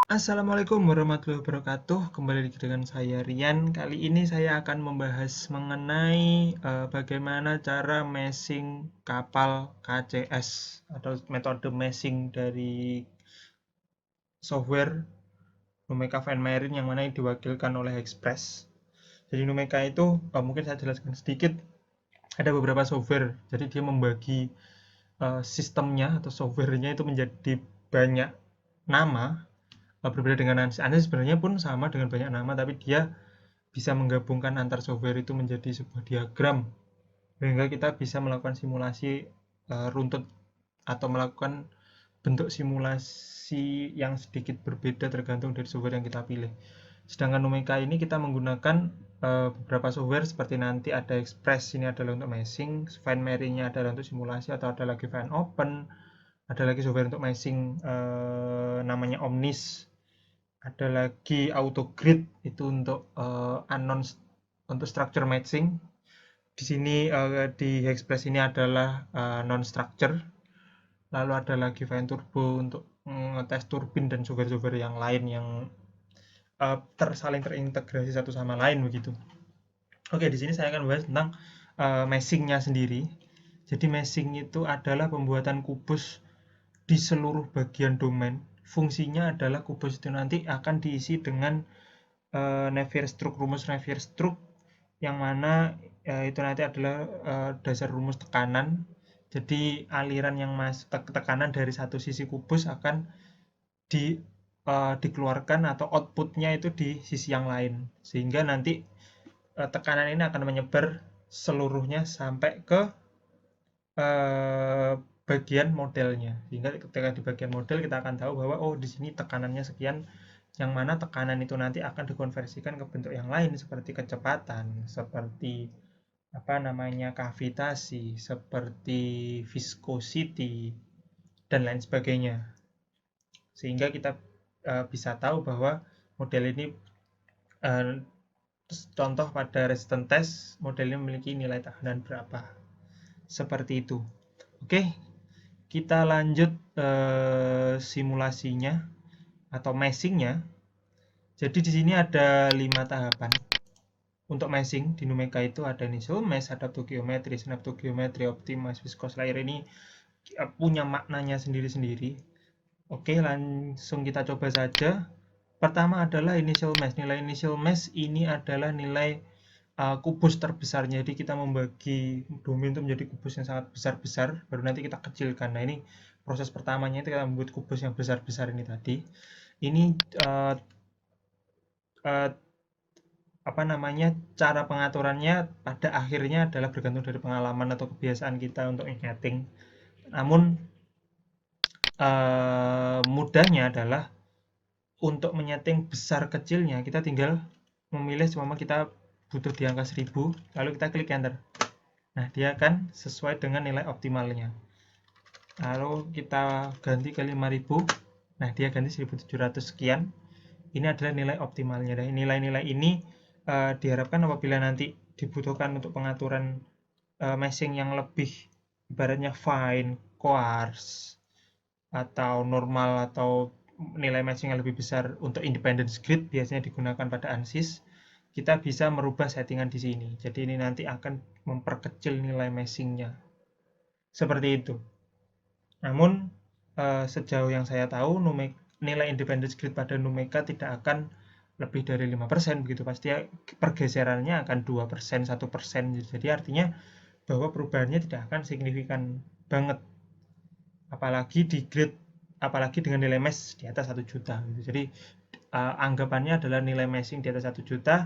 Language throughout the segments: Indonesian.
Assalamualaikum warahmatullahi wabarakatuh. Kembali lagi dengan saya Rian. Kali ini saya akan membahas mengenai bagaimana cara meshing kapal KCS atau metode meshing dari software Numeka Fine Marine yang mana diwakilkan oleh Express. Jadi Numeka itu mungkin saya jelaskan sedikit. Ada beberapa software. Jadi dia membagi sistemnya atau softwarenya itu menjadi banyak nama. Berbeda dengan ANSYS. ANSYS sebenarnya pun sama dengan banyak nama, tapi dia bisa menggabungkan antar software itu menjadi sebuah diagram, sehingga kita bisa melakukan simulasi runtut atau melakukan bentuk simulasi yang sedikit berbeda tergantung dari software yang kita pilih. Sedangkan Numeka ini kita menggunakan beberapa software seperti nanti ada Express, ini adalah untuk meshing, Fine Marine-nya adalah untuk simulasi, atau ada lagi Fine Open, ada lagi software untuk meshing namanya Omnis, ada lagi AutoGrid itu untuk unknown untuk structure matching. Di sini di Express ini adalah non structure. Lalu ada lagi Fine Turbo untuk ngetes turbin dan software-software yang lain yang saling terintegrasi satu sama lain begitu. Oke, di sini saya akan bahas tentang meshing-nya sendiri. Jadi meshing itu adalah pembuatan kubus di seluruh bagian domain. Fungsinya adalah kubus itu nanti akan diisi dengan Navier-Stokes, rumus Navier-Stokes yang mana itu nanti adalah dasar rumus tekanan. Jadi aliran yang tekanan dari satu sisi kubus akan dikeluarkan atau outputnya itu di sisi yang lain, sehingga nanti tekanan ini akan menyebar seluruhnya sampai ke bagian modelnya, sehingga ketika di bagian model kita akan tahu bahwa oh di sini tekanannya sekian, yang mana tekanan itu nanti akan dikonversikan ke bentuk yang lain seperti kecepatan, seperti apa namanya kavitasi, seperti viscosity dan lain sebagainya, sehingga kita bisa tahu bahwa model ini contoh pada resistance test model ini memiliki nilai tekanan berapa, seperti itu. Oke, kita lanjut simulasinya atau meshingnya. Jadi di sini ada 5 tahapan. Untuk meshing di Numeka itu ada initial mesh, adaptogeometry, synaptogeometry, optimize, viscose layer. Ini punya maknanya sendiri-sendiri. Oke, langsung kita coba saja. Pertama adalah initial mesh. Nilai initial mesh ini adalah nilai kubus terbesarnya. Jadi kita membagi domain itu menjadi kubus yang sangat besar-besar, baru nanti kita kecilkan. Nah, ini proses pertamanya itu kita membuat kubus yang besar-besar ini tadi. Ini apa namanya, cara pengaturannya pada akhirnya adalah bergantung dari pengalaman atau kebiasaan kita untuk nyeting. Namun mudahnya adalah untuk menyeting besar kecilnya kita tinggal memilih semua kita butuh di angka 1000, lalu kita klik enter. Nah, dia akan sesuai dengan nilai optimalnya. Lalu kita ganti ke 5000. Nah, dia ganti 1700 sekian. Ini adalah nilai optimalnya. Dan nilai-nilai ini diharapkan apabila nanti dibutuhkan untuk pengaturan meshing yang lebih ibaratnya fine, coarse, atau normal, atau nilai meshing yang lebih besar untuk independence grid biasanya digunakan pada ANSYS, kita bisa merubah settingan di sini. Jadi ini nanti akan memperkecil nilai meshingnya. Seperti itu. Namun sejauh yang saya tahu nilai independence grid pada Numeka tidak akan lebih dari 5%, begitu pasti pergeserannya akan 2%, 1%. Jadi artinya bahwa perubahannya tidak akan signifikan banget, apalagi di grid, apalagi dengan nilai mesh di atas 1 juta. Jadi anggapannya adalah nilai meshing di atas 1 juta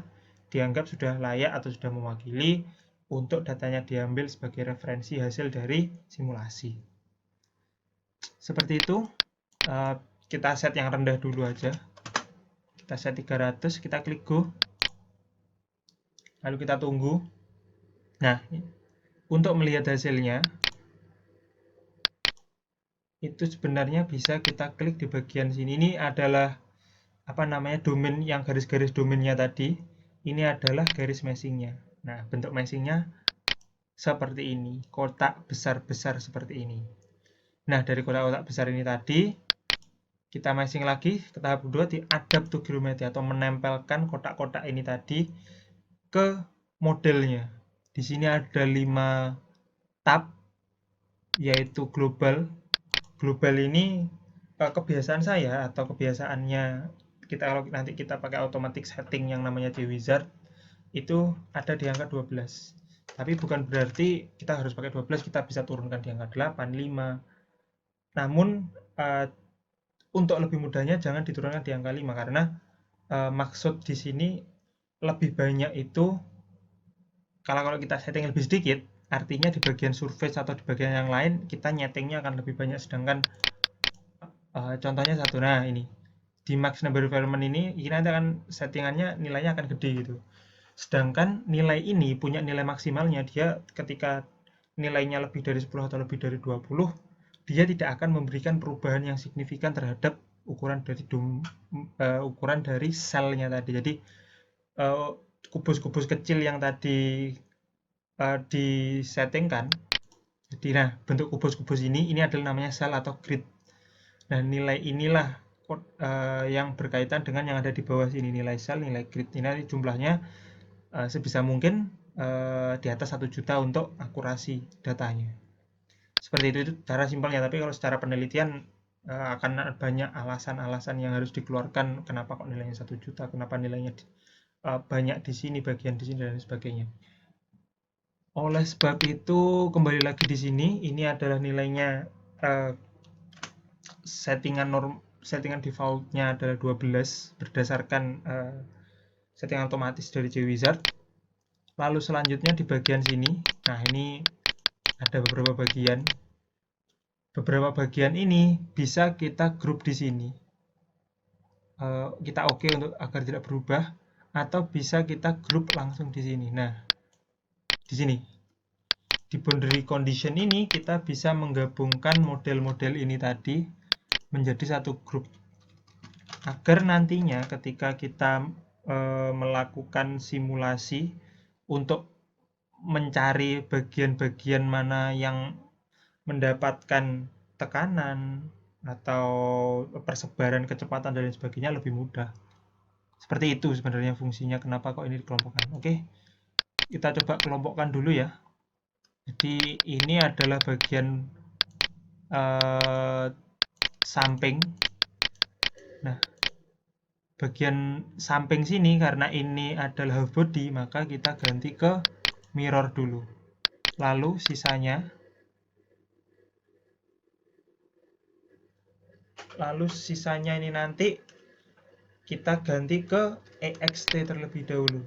dianggap sudah layak atau sudah mewakili untuk datanya diambil sebagai referensi hasil dari simulasi. Seperti itu. Kita set yang rendah dulu aja. Kita set 300, kita klik go. Lalu kita tunggu. Nah, untuk melihat hasilnya itu sebenarnya bisa kita klik di bagian sini. Ini adalah apa namanya, domain, yang garis-garis domainnya tadi. Ini adalah garis meshingnya. Nah, bentuk meshingnya seperti ini, kotak besar-besar seperti ini. Nah, dari kotak-kotak besar ini tadi Kita meshing lagi ke tahap kedua di adapt to geometry atau menempelkan kotak-kotak ini tadi ke modelnya. Di sini ada 5 tab, yaitu global. Global ini kebiasaan saya atau kebiasaannya kita kalau nanti kita pakai automatic setting yang namanya JWizard itu ada di angka 12. Tapi bukan berarti kita harus pakai 12, kita bisa turunkan di angka 8, 5. Namun untuk lebih mudahnya jangan diturunkan di angka 5 karena maksud di sini lebih banyak itu kalau kita setting lebih sedikit, artinya di bagian surface atau di bagian yang lain kita nyetingnya akan lebih banyak, sedangkan contohnya satu, nah ini di max number requirement ini nanti akan settingannya nilainya akan gede gitu, sedangkan nilai ini punya nilai maksimalnya, dia ketika nilainya lebih dari 10 atau lebih dari 20 dia tidak akan memberikan perubahan yang signifikan terhadap ukuran dari ukuran dari selnya tadi. Jadi kubus-kubus kecil yang tadi disettingkan, jadi nah bentuk kubus-kubus ini adalah namanya sel atau grid. Nah nilai inilah yang berkaitan dengan yang ada di bawah sini, nilai sel, nilai grid. Ini jumlahnya sebisa mungkin di atas 1 juta untuk akurasi datanya. Seperti itu cara simpelnya, tapi kalau secara penelitian akan banyak alasan-alasan yang harus dikeluarkan kenapa kok nilainya 1 juta, kenapa nilainya banyak di sini, bagian di sini dan sebagainya. Oleh sebab itu kembali lagi di sini, ini adalah nilainya settingan defaultnya adalah 12 berdasarkan settingan otomatis dari JWizard. Lalu selanjutnya di bagian sini, nah ini ada beberapa bagian. Beberapa bagian ini bisa kita grup di sini. Kita oke untuk agar tidak berubah, atau bisa kita grup langsung di sini. Nah, di sini di boundary condition ini kita bisa menggabungkan model-model ini tadi menjadi satu grup agar nantinya ketika kita melakukan simulasi untuk mencari bagian-bagian mana yang mendapatkan tekanan atau persebaran kecepatan dan sebagainya lebih mudah. Seperti itu sebenarnya fungsinya kenapa kok ini dikelompokkan. Oke, kita coba kelompokkan dulu ya. Jadi ini adalah bagian samping. Nah, bagian samping sini karena ini adalah half body, maka kita ganti ke mirror dulu. Lalu sisanya ini nanti kita ganti ke EXT terlebih dahulu.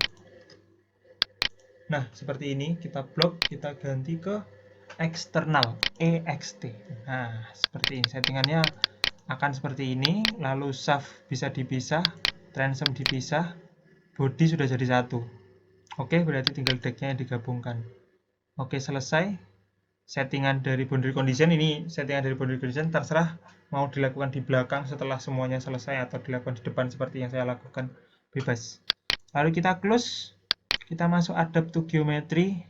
Nah, seperti ini kita blok, kita ganti ke eksternal EXT. Nah, seperti ini settingannya akan seperti ini. Lalu shaft bisa dipisah, transom dipisah, body sudah jadi satu. Oke, berarti tinggal decknya yang digabungkan. Oke, selesai. Settingan dari boundary condition ini, settingan dari boundary condition terserah mau dilakukan di belakang setelah semuanya selesai atau dilakukan di depan seperti yang saya lakukan, bebas. Lalu kita close, kita masuk adapt to geometry,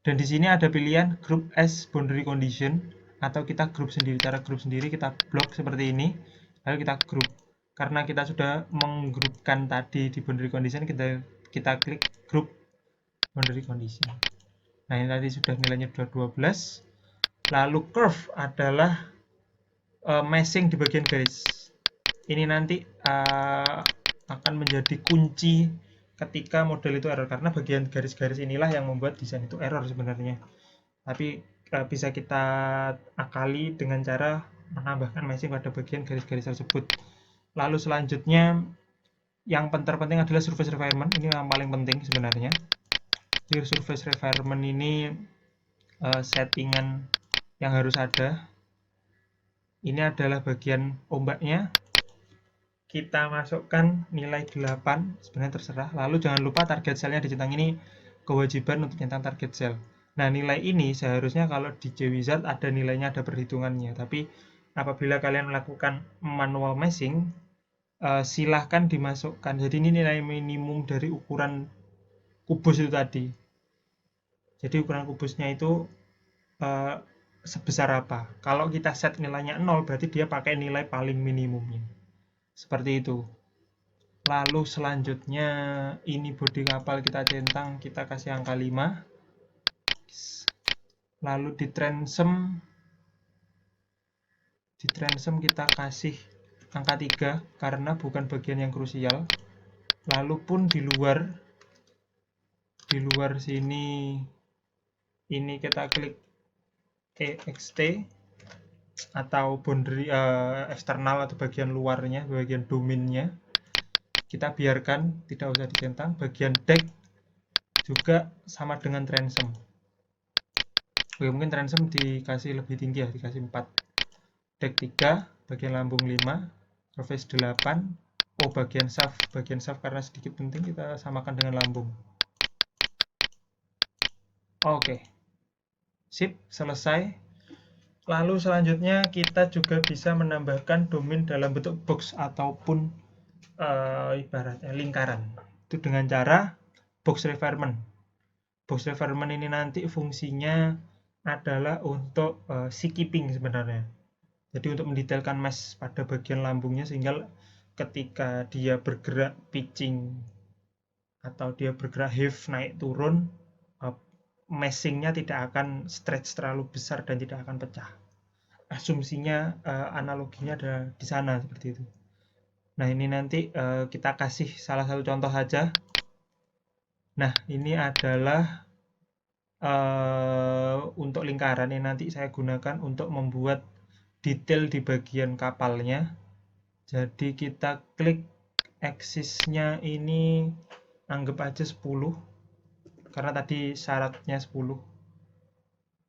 dan di sini ada pilihan group as boundary condition atau kita grup sendiri. Cara grup sendiri kita blok seperti ini, lalu kita grup. Karena kita sudah menggrupkan tadi di boundary condition, kita klik group boundary condition. Nah, ini tadi sudah nilainya 12. Lalu curve adalah meshing di bagian garis. Ini nanti akan menjadi kunci ketika model itu error, karena bagian garis-garis inilah yang membuat desain itu error sebenarnya. Tapi bisa kita akali dengan cara menambahkan meshing pada bagian garis-garis tersebut. Lalu selanjutnya yang terpenting adalah surface requirement. Ini yang paling penting sebenarnya. Di surface requirement ini settingan yang harus ada. Ini adalah bagian ombaknya. Kita masukkan nilai 8, sebenarnya terserah. Lalu jangan lupa target cell-nya dicentang, ini kewajiban untuk centang target cell. Nah, nilai ini seharusnya kalau di JWizard ada nilainya, ada perhitungannya. Tapi apabila kalian melakukan manual meshing, silahkan dimasukkan. Jadi ini nilai minimum dari ukuran kubus itu tadi. Jadi ukuran kubusnya itu sebesar apa. Kalau kita set nilainya 0, berarti dia pakai nilai paling minimumnya. Seperti itu. Lalu selanjutnya ini bodi kapal kita centang, kita kasih angka 5. Lalu di transom kita kasih angka 3 karena bukan bagian yang krusial. Lalu pun di luar sini ini kita klik EXT atau boundary eksternal atau bagian luarnya, bagian domainnya. Kita biarkan, tidak usah dicentang. Bagian deck juga sama dengan transom. Oke, mungkin transom dikasih lebih tinggi ya, dikasih 4. Deck 3, bagian lambung 5, surface 8. Oh, bagian shaft karena sedikit penting kita samakan dengan lambung. Oke. Sip, selesai. Lalu selanjutnya kita juga bisa menambahkan domain dalam bentuk box ataupun ibaratnya lingkaran. Itu dengan cara box requirement. Box requirement ini nanti fungsinya adalah untuk keeping sebenarnya. Jadi untuk mendetailkan mesh pada bagian lambungnya sehingga ketika dia bergerak pitching atau dia bergerak heave naik turun, meshingnya tidak akan stretch terlalu besar dan tidak akan pecah. Asumsinya analoginya ada di sana seperti itu. Nah, ini nanti kita kasih salah satu contoh saja. Nah, ini adalah untuk lingkaran yang nanti saya gunakan untuk membuat detail di bagian kapalnya. Jadi kita klik axis-nya ini anggap aja 10 karena tadi syaratnya 10,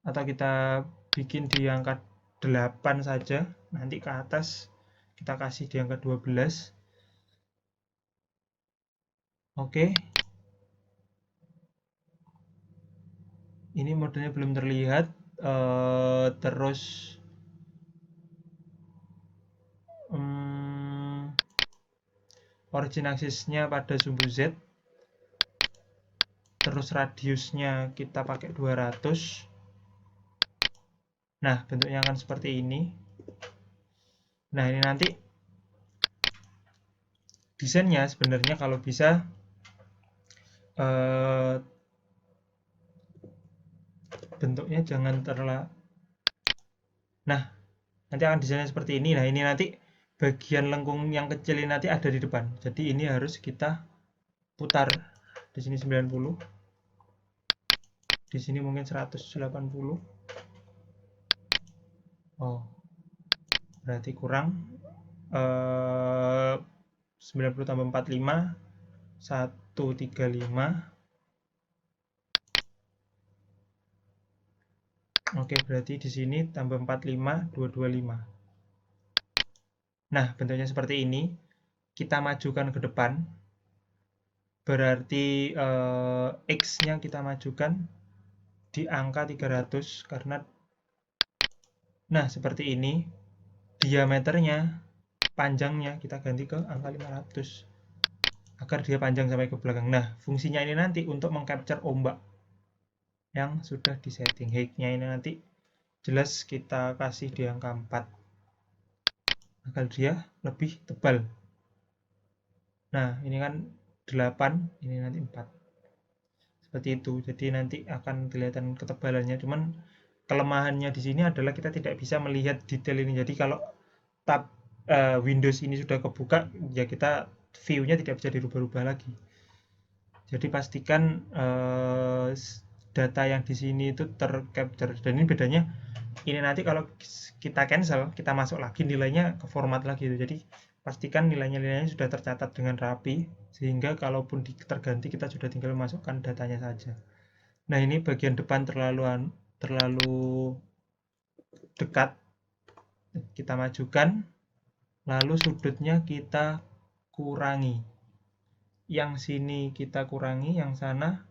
atau kita bikin di angka 8 saja, nanti ke atas kita kasih di angka 12. Oke, ini modenya belum terlihat. Terus origin axis-nya pada sumbu Z, terus radiusnya kita pakai 200. Nah, bentuknya akan seperti ini. Nah, ini nanti desainnya sebenarnya kalau bisa bentuknya jangan terlalu. Nah, nanti akan desainnya seperti ini. Nah, ini nanti bagian lengkung yang kecil ini nanti ada di depan. Jadi ini harus kita putar. Di sini 90. Di sini mungkin 180. Oh, berarti kurang. 90 tambah 45 135. Oke, berarti di sini tambah 45 225. Nah, bentuknya seperti ini. Kita majukan ke depan. Berarti X-nya kita majukan di angka 300 karena nah, seperti ini. Diameternya, panjangnya kita ganti ke angka 500 agar dia panjang sampai ke belakang. Nah, fungsinya ini nanti untuk mengcapture ombak yang sudah disetting. Height-nya ini nanti jelas kita kasih di angka 4 agar dia lebih tebal. Nah, ini kan 8, ini nanti 4. Seperti itu. Jadi nanti akan kelihatan ketebalannya. Cuman kelemahannya di sini adalah kita tidak bisa melihat detail ini. Jadi kalau tab Windows ini sudah kebuka, ya kita view-nya tidak bisa dirubah-rubah lagi. Jadi pastikan data yang di sini itu tercapture. Dan ini bedanya, ini nanti kalau kita cancel, kita masuk lagi nilainya ke format lagi. Jadi pastikan nilainya sudah tercatat dengan rapi, sehingga kalaupun terganti kita sudah tinggal masukkan datanya saja. Nah, ini bagian depan terlalu dekat, kita majukan, lalu sudutnya kita kurangi. Yang sini kita kurangi, yang sana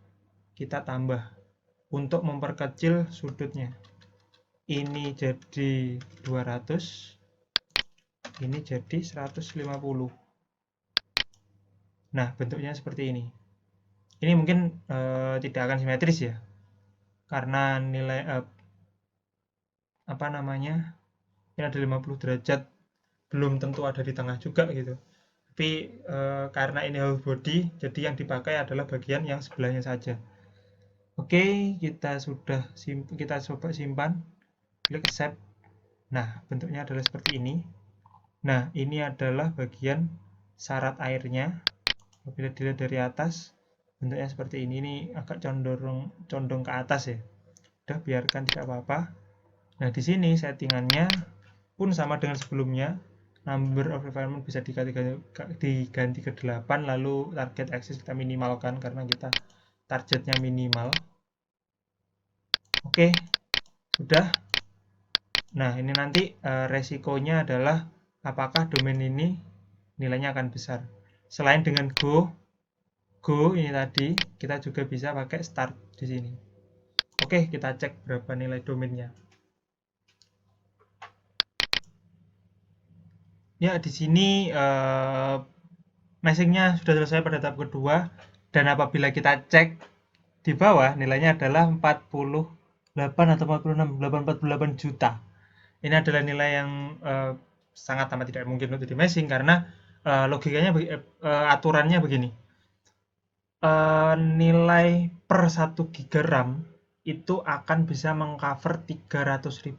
kita tambah untuk memperkecil sudutnya. Ini jadi 200, ini jadi 150. Nah, bentuknya seperti ini. Ini mungkin tidak akan simetris ya, karena nilai apa namanya, ini ada 50 derajat, belum tentu ada di tengah juga gitu. Tapi karena ini half body, jadi yang dipakai adalah bagian yang sebelahnya saja. Oke, kita coba simpan, klik save. Nah, bentuknya adalah seperti ini. Nah, ini adalah bagian syarat airnya. Apabila dilihat dari atas, bentuknya seperti ini. Ini agak condong ke atas ya. Udah, biarkan, tidak apa-apa. Nah, di sini settingannya pun sama dengan sebelumnya. Number of requirement bisa diganti ke 8, lalu target access kita minimalkan karena kita targetnya minimal. Oke, sudah. Nah, ini nanti resikonya adalah apakah domain ini nilainya akan besar. Selain dengan Go ini tadi, kita juga bisa pakai start di sini. Oke, kita cek berapa nilai domainnya. Ya, di sini meshingnya sudah selesai pada tahap kedua, dan apabila kita cek di bawah nilainya adalah 48 atau 46, 48 juta. Ini adalah nilai yang sangat amat tidak mungkin untuk di meshing karena logikanya aturannya begini. Nilai per 1 GB RAM itu akan bisa mengcover 300.000.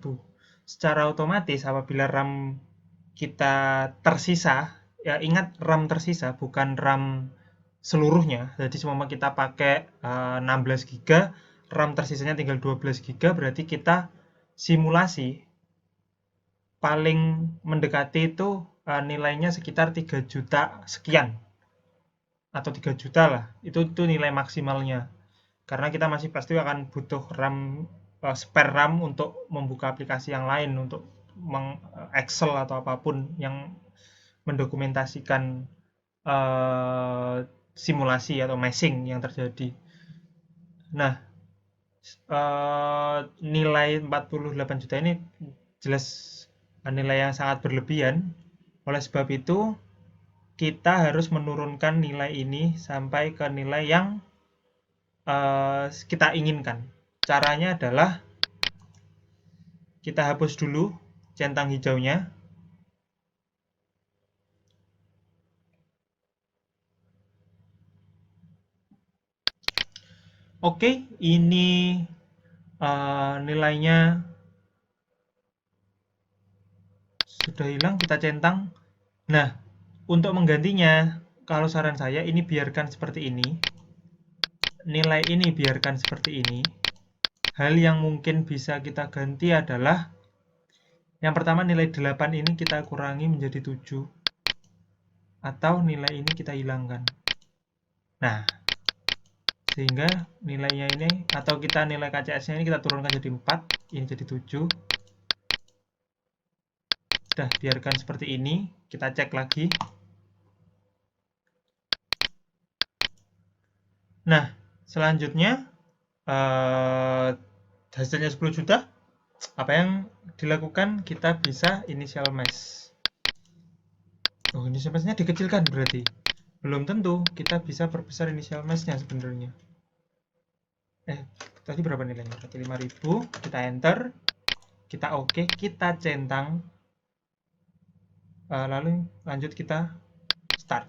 Secara otomatis apabila RAM kita tersisa, ya ingat RAM tersisa bukan RAM seluruhnya. Jadi semua kita pakai 16 GB, RAM tersisanya tinggal 12 GB, berarti kita simulasi paling mendekati itu nilainya sekitar 3 juta sekian atau 3 juta lah. Itu nilai maksimalnya. Karena kita masih pasti akan butuh RAM, spare RAM untuk membuka aplikasi yang lain, untuk Excel atau apapun yang mendokumentasikan simulasi atau meshing yang terjadi. Nah, nilai 48 juta ini jelas nilai yang sangat berlebihan. Oleh sebab itu, kita harus menurunkan nilai ini sampai ke nilai yang kita inginkan. Caranya adalah kita hapus dulu centang hijaunya. Oke, ini nilainya sudah hilang, kita centang. Nah, untuk menggantinya, kalau saran saya ini biarkan seperti ini. Nilai ini biarkan seperti ini. Hal yang mungkin bisa kita ganti adalah yang pertama, nilai 8 ini kita kurangi menjadi 7. Atau nilai ini kita hilangkan. Nah, sehingga nilainya ini, atau kita nilai KCS-nya ini kita turunkan jadi 4, ini jadi 7. Sudah, biarkan seperti ini. Kita cek lagi. Nah, selanjutnya hasilnya 10 juta. Apa yang dilakukan? Kita bisa initial mesh. Oh, initial mesh-nya dikecilkan berarti. Belum tentu, kita bisa perbesar initial mesh-nya sebenarnya. Tadi berapa nilainya? Berarti 5000, kita enter, kita oke, kita centang, lalu lanjut kita start.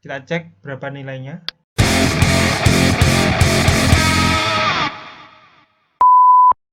Kita cek berapa nilainya.